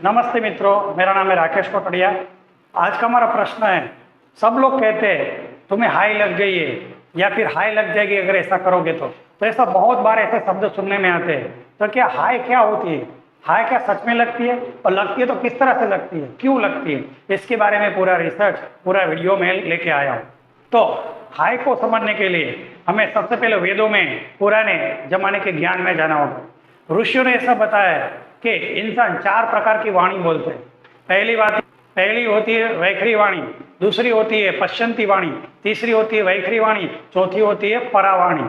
नमस्ते मित्रों, मेरा नाम है राकेश कोटड़िया। आज का हमारा प्रश्न है, सब लोग कहते हैं तुम्हें हाई लग गई है या फिर हाई लग जाएगी अगर ऐसा करोगे तो ऐसा बहुत बार ऐसे शब्द सुनने में आते हैं। तो क्या हाई क्या होती है? हाई क्या सच में लगती है? और लगती है तो किस तरह से लगती है, क्यों लगती है? इसके बारे में पूरा रिसर्च, पूरा वीडियो में लेके आया हूँ। तो हाई को समझने के लिए हमें सबसे पहले वेदों में, पुराने जमाने के ज्ञान में जाना होगा। ऋषियों ने ऐसा बताया है कि इंसान 4 प्रकार की वाणी बोलते हैं। पहली होती है वैखरी वाणी, दूसरी होती है पश्चंती वाणी, तीसरी होती है वैखरी वाणी, चौथी होती है परावाणी।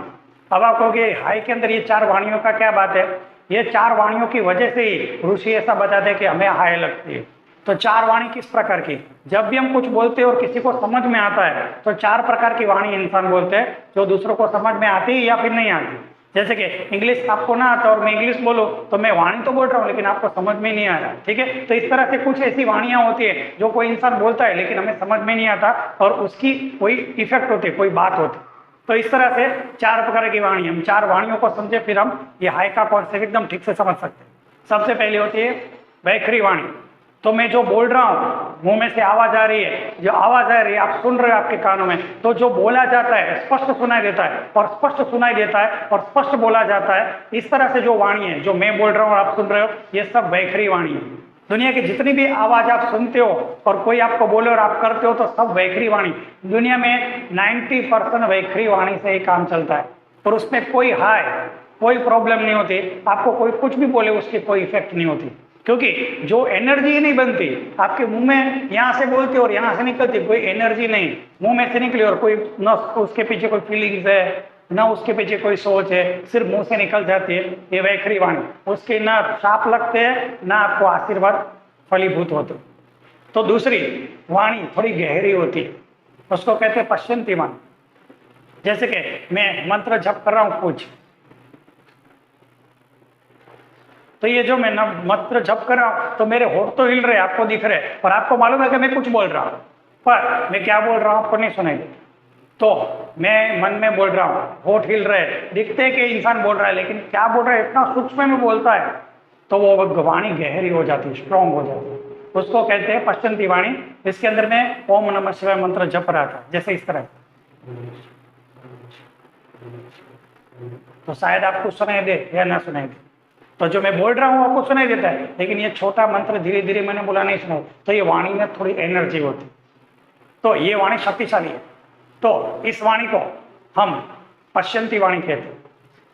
अब आप कहोगे हाई के अंदर ये 4 वाणियों का क्या बात है? ये 4 वाणियों की वजह से ही ऋषि ऐसा बताते हैं कि हमें हाई लगती है। तो 4 वाणी किस प्रकार की? जब भी हम कुछ बोलते हैं और किसी को समझ में आता है तो 4 प्रकार की वाणी इंसान बोलते हैं जो दूसरों को समझ में आती है या फिर नहीं आती। जैसे कि इंग्लिश आपको ना आता और मैं इंग्लिश बोलूं तो मैं वाणी तो बोल रहा हूँ लेकिन आपको समझ में नहीं आ रहा, ठीक है। तो इस तरह से कुछ ऐसी वाणियां होती है जो कोई इंसान बोलता है लेकिन हमें समझ में नहीं आता और उसकी कोई इफेक्ट होती है, कोई बात होती। तो इस तरह से 4 प्रकार की वाणी, हम 4 वाणियों को समझे फिर हम ये हाई का कॉन्सेप्ट एकदम ठीक से समझ सकते हैं। सबसे पहले होती है वैखरी वाणी। तो मैं जो बोल रहा हूँ, मुंह में से आवाज आ रही है, जो आवाज आ रही है आप सुन रहे हो आपके कानों में, तो जो बोला जाता है स्पष्ट सुनाई देता है और स्पष्ट सुनाई देता है और स्पष्ट बोला जाता है। इस तरह से जो वाणी है, जो मैं बोल रहा हूँ आप सुन रहे हो, ये सब वैखरी वाणी है। दुनिया की जितनी भी आवाज आप सुनते हो और कोई आपको बोले और आप करते हो तो सब वैखरी वाणी। दुनिया में 90% वैखरी वाणी से ही काम चलता है और उसमें कोई हाय, कोई प्रॉब्लम नहीं होती। आपको कोई कुछ भी बोले उसकी कोई इफेक्ट नहीं होती, क्योंकि जो एनर्जी नहीं बनती आपके मुंह में, यहाँ से बोलते और यहाँ से निकलती, कोई एनर्जी नहीं मुंह में से निकली और कोई न उसके पीछे कोई फीलिंग्स है ना उसके पीछे कोई सोच है, सिर्फ मुंह से निकल जाती है, ये वैखरी वाणी। उसके ना शाप लगते हैं ना आपको आशीर्वाद फलीभूत होते। तो दूसरी वाणी थोड़ी गहरी होती है, उसको कहते हैं पश्चंती वाणी। जैसे कि मैं मंत्र जप कर रहा हूँ कुछ, तो ये जो मैं मंत्र जप कर रहा हूं तो मेरे होठ तो हिल रहे, आपको दिख रहे, पर आपको मालूम है कि मैं कुछ बोल रहा हूं, पर मैं क्या बोल रहा हूं आपको नहीं सुनाई देता। तो मैं मन में बोल रहा हूं, होठ हिल रहे, दिखते कि इंसान बोल रहा है लेकिन क्या बोल रहा है इतना सूक्ष्म में बोलता है, तो वो वाणी गहरी हो जाती है, स्ट्रॉन्ग हो जाती है। उसको कहते हैं पश्चंती वाणी। इसके अंदर में ओम नमः शिवाय मंत्र जप रहा था, जैसे इस तरह, तो शायद आपको सुनाई दे या ना सुनाई दे। तो जो मैं बोल रहा हूँ आपको सुनाई देता है, लेकिन ये छोटा मंत्र धीरे धीरे मैंने बोला नहीं सुना, तो ये वाणी में थोड़ी एनर्जी होती, तो ये वाणी शक्तिशाली है। तो इस वाणी को हम पश्चंती वाणी कहते हैं।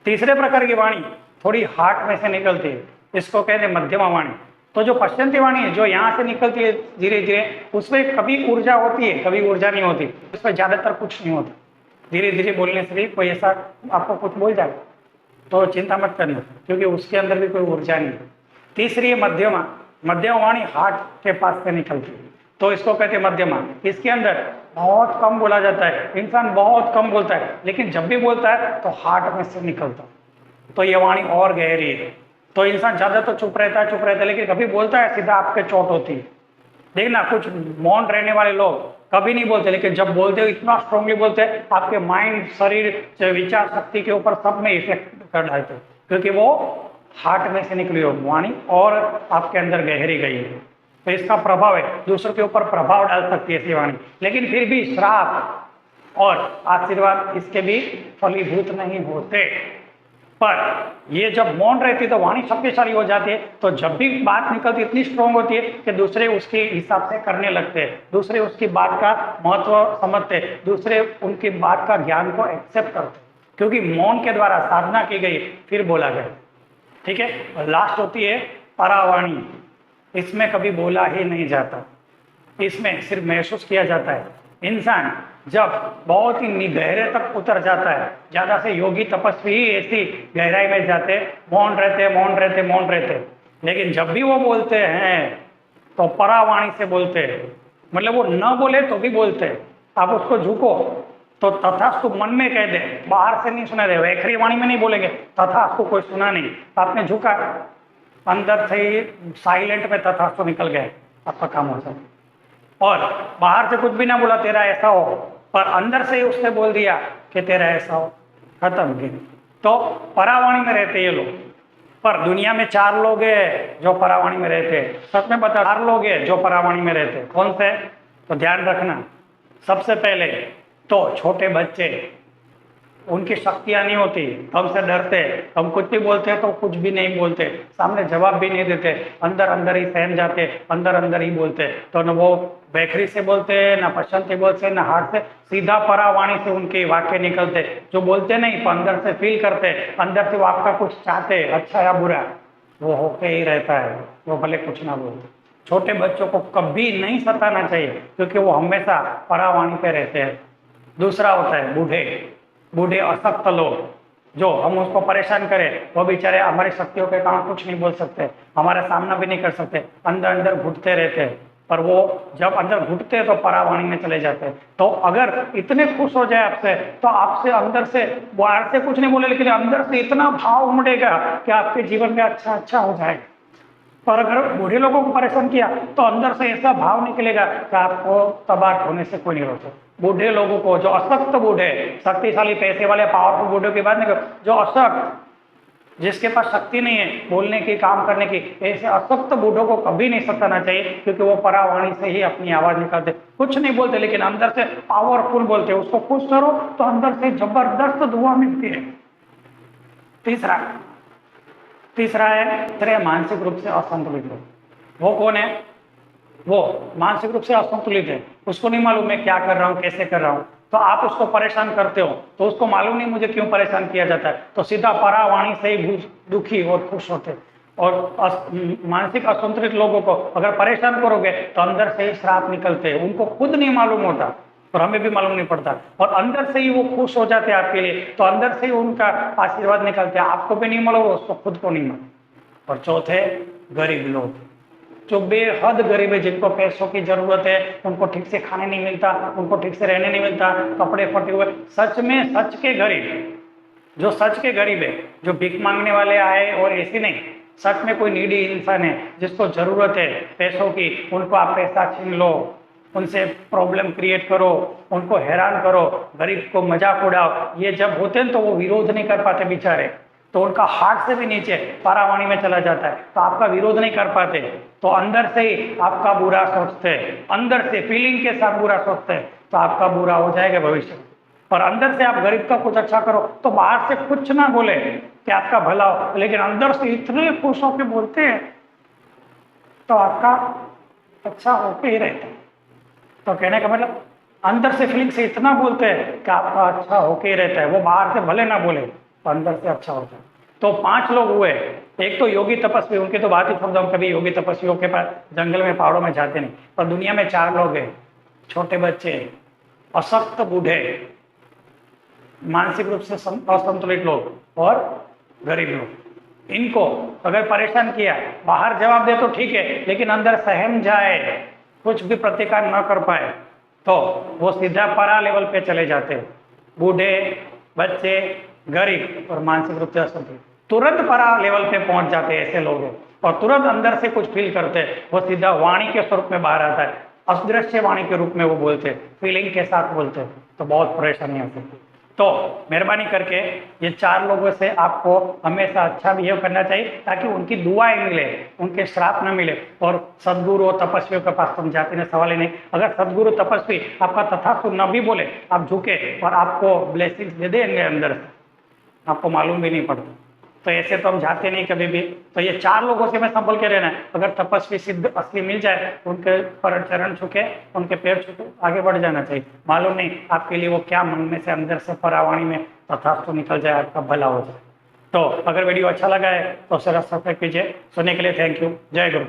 तीसरे प्रकार की वाणी थोड़ी हार्ट में से निकलती है, इसको कहते हैं मध्यमा वाणी। तो जो पश्चंती वाणी है जो यहाँ से निकलती है धीरे धीरे, उसमें कभी ऊर्जा होती है कभी ऊर्जा नहीं होती, उसमें ज्यादातर कुछ नहीं होता। धीरे धीरे बोलने से भी कोई ऐसा आपको कुछ बोल जाएगा तो चिंता मत करना, क्योंकि उसके अंदर भी कोई ऊर्जा नहीं है। तीसरी है मध्यमा। मध्यमा वाणी हार्ट के पास से निकलती है, तो इसको कहते हैं मध्यमा। इसके अंदर बहुत कम बोला जाता है, इंसान बहुत कम बोलता है, लेकिन जब भी बोलता है तो हार्ट में से निकलता है, तो ये वाणी और गहरी है। तो इंसान ज्यादा तो चुप रहता है, लेकिन कभी बोलता है सीधा आपके चोट होती है। देखना कुछ मौन रहने वाले लोग कभी नहीं बोलते, लेकिन जब बोलते हो इतना स्ट्रांगली बोलते हैं आपके माइंड, शरीर, विचार शक्ति के ऊपर सब में इफेक्ट कर डालते हैं, क्योंकि वो हार्ट में से निकली हो वाणी और आपके अंदर गहरी गई है। तो इसका प्रभाव है, दूसरों के ऊपर प्रभाव डाल सकती है ऐसी वाणी, लेकिन फिर भी श्राप और आशीर्वाद इसके भी फलीभूत नहीं होते। पर ये जब मौन रहती है तो वाणी शक्तिशाली हो जाती है, तो जब भी बात निकलती इतनी स्ट्रांग होती है कि दूसरे उसके हिसाब से करने लगते हैं, दूसरे उसकी बात का महत्व समझते हैं, दूसरे उनकी बात का ज्ञान को एक्सेप्ट करते हैं, क्योंकि मौन के द्वारा साधना की गई फिर बोला गया, ठीक है। और लास्ट होती है परावाणी। इसमें कभी बोला ही नहीं जाता, इसमें सिर्फ महसूस किया जाता है। इंसान जब बहुत ही गहरे तक उतर जाता है, ज्यादा से योगी तपस्वी ही ऐसी गहराई में जाते, मौन रहते, लेकिन जब भी वो बोलते हैं तो परावाणी से बोलते हैं, मतलब वो न बोले तो भी बोलते हैं। आप उसको झुको तो तथास्तु मन में कह दे, बाहर से नहीं सुना दे, वैखरी वाणी में नहीं बोलेंगे तथास्तु, कोई सुना नहीं, आपने झुका, अंदर से ही साइलेंट में तथास्तु निकल गए, आपका काम हो जाए। और बाहर से कुछ भी ना बोला तेरा ऐसा हो, पर अंदर से ही उसने बोल दिया कि तेरा ऐसा हो, खत्म। तो परावाणी में रहते ये लोग, पर दुनिया में 4 लोग हैं जो परावाणी में रहते हैं। सच में बता, 4 लोग हैं जो परावाणी में रहते हैं। कौन से? तो ध्यान रखना, सबसे पहले तो छोटे बच्चे, उनकी शक्तियां नहीं होती, हमसे डरते, हम कुछ भी बोलते हैं तो कुछ भी नहीं बोलते, सामने जवाब भी नहीं देते, अंदर अंदर ही सहम जाते, अंदर अंदर ही बोलते। तो न वो बेखरी से बोलते, ना पसंद से बोलते, ना हाथ से, सीधा परावाणी से उनके वाक्य निकलते, जो बोलते नहीं पर अंदर से फील करते, अंदर से वो आपका कुछ चाहते, अच्छा या बुरा, वो होके ही रहता है, वो भले कुछ ना बोलते। छोटे बच्चों को कभी नहीं सताना चाहिए, क्योंकि वो हमेशा परावाणी पे रहते हैं। दूसरा होता है बूढ़े, बूढ़े अशक्त लोग, जो हम उसको परेशान करें, वो बेचारे हमारी शक्तियों के कारण कुछ नहीं बोल सकते, हमारा सामना भी नहीं कर सकते, अंदर अंदर घुटते रहते हैं, पर वो जब अंदर घुटते हैं तो परावाणी में चले जाते हैं। तो अगर इतने खुश हो जाए आपसे, तो आपसे अंदर से, बाहर से कुछ नहीं बोले, लेकिन अंदर से इतना भाव उमड़ेगा कि आपके जीवन में अच्छा अच्छा हो जाएगा। और अगर बूढ़े लोगों को परेशान किया तो अंदर से ऐसा भाव निकलेगा कि आपको तबाह होने से कोई नहीं रोक सकता। बूढ़े लोगों को, जो अशक्त बूढ़े, शक्तिशाली पैसे वाले पावरफुल बूढ़े की बात नहीं कर, जो अशक्त, जिसके पास शक्ति नहीं है बोलने की, काम करने की, ऐसे अशक्त बूढ़ों को कभी नहीं सताना चाहिए, क्योंकि वो परावाणी से ही अपनी आवाज निकालते, कुछ नहीं बोलते लेकिन अंदर से पावरफुल बोलते। उसको खुश करो तो अंदर से जबरदस्त दुआ मिलती है। तीसरा है मानसिक रूप से असंतुलित लोग। वो कौन है? वो मानसिक रूप से असंतुलित है, उसको नहीं मालूम मैं क्या कर रहा हूँ, कैसे कर रहा हूँ, तो आप उसको परेशान करते हो तो उसको मालूम नहीं मुझे क्यों परेशान किया जाता है, तो सीधा परावाणी से ही दुखी और खुश होते। और मानसिक असंतुलित लोगों को अगर परेशान करोगे तो अंदर से ही श्राप निकलते हैं, उनको खुद नहीं मालूम होता और हमें भी मालूम नहीं पड़ता, और अंदर से ही वो खुश हो जाते हैं आपके लिए, तो अंदर से ही उनका आशीर्वाद निकलते हैं, आपको भी नहीं मालूम, उसको खुद को नहीं मालूम। और चौथे, गरीब लोग, जो बेहद गरीब है, जिनको पैसों की जरूरत है, उनको ठीक से खाने नहीं मिलता, उनको ठीक से रहने नहीं मिलता, कपड़े फटे हुए, सच में सच के गरीब, जो सच के गरीब है, जो भीख मांगने वाले आए और ऐसे नहीं, सच में कोई नीडी इंसान है जिसको जरूरत है पैसों की, उनको आप पैसा छीन लो, उनसे प्रॉब्लम क्रिएट करो, उनको हैरान करो, गरीब को मजाक उड़ाओ, ये जब होते हैं तो वो विरोध नहीं कर पाते बेचारे, तो उनका हार्ट से भी नीचे परावाणी में चला जाता है, तो आपका विरोध नहीं कर पाते, तो अंदर से ही आपका बुरा सोचते हैं, अंदर से फीलिंग के साथ बुरा सोचते हैं, तो आपका बुरा हो जाएगा भविष्य में। पर अंदर से आप गरीब का कुछ अच्छा करो तो बाहर से कुछ ना बोले कि आपका भला हो, लेकिन अंदर से इतने खुश होकर बोलते हैं तो आपका अच्छा होके ही रहता है। तो कहने का मतलब अंदर से फीलिंग से इतना बोलते हैं कि आपका अच्छा होके ही रहता है, वो बाहर से भले ना बोले तो अंदर से अच्छा होता है। तो 5 लोग हुए, एक तो योगी तपस्वी, उनकी तो बात ही छोड़ दो, हम कभी योगी तपस्वियों के पास जंगल में पहाड़ों में जाते नहीं, पर दुनिया में 4 लोग हैं, छोटे बच्चे, अशक्त बूढ़े, मानसिक रूप से असंतुलित लोग और गरीब लोग। इनको अगर परेशान किया, बाहर जवाब दे तो ठीक है, लेकिन अंदर सहम जाए, कुछ भी प्रतिकार न कर पाए, तो वो सीधा परा लेवल पे चले जाते हैं। बूढ़े, बच्चे, गरीब और मानसिक रूप से असंतुलित तुरंत परा लेवल पे पहुंच जाते हैं ऐसे लोग हैं, और तुरंत अंदर से कुछ फील करते हैं, वो सीधा वाणी के स्वरूप में बाहर आता है, अदृश्य वाणी के रूप में वो बोलते हैं, फीलिंग के साथ बोलते हैं, तो बहुत परेशानी आती है। तो मेहरबानी करके ये 4 लोगों से आपको हमेशा अच्छा बिहेव करना चाहिए, ताकि उनकी दुआएं मिले, उनके श्राप न मिले। और सदगुरु और तपस्वियों के पास तुम जाते नहीं, सवाल ही नहीं, अगर सदगुरु तपस्वी आपका तथास्तु न भी बोले, आप झुके और आपको ब्लेसिंग्स दे देंगे अंदर से, आपको मालूम भी नहीं पड़ता, तो ऐसे तो हम जाते नहीं कभी भी। तो ये 4 लोगों से मैं संभल के रहना है, अगर तपस्वी सिद्ध असली मिल जाए, उनके पर चरण छुके, उनके पैर छुके, आगे बढ़ जाना चाहिए। मालूम नहीं आपके लिए वो क्या मन में से अंदर से परावाणी में तथास्तु निकल जाए, आपका भला हो जाए। तो अगर वीडियो अच्छा लगा है तो सब्सक्राइब कीजिए। सुनने के लिए थैंक यू। जय गुरु।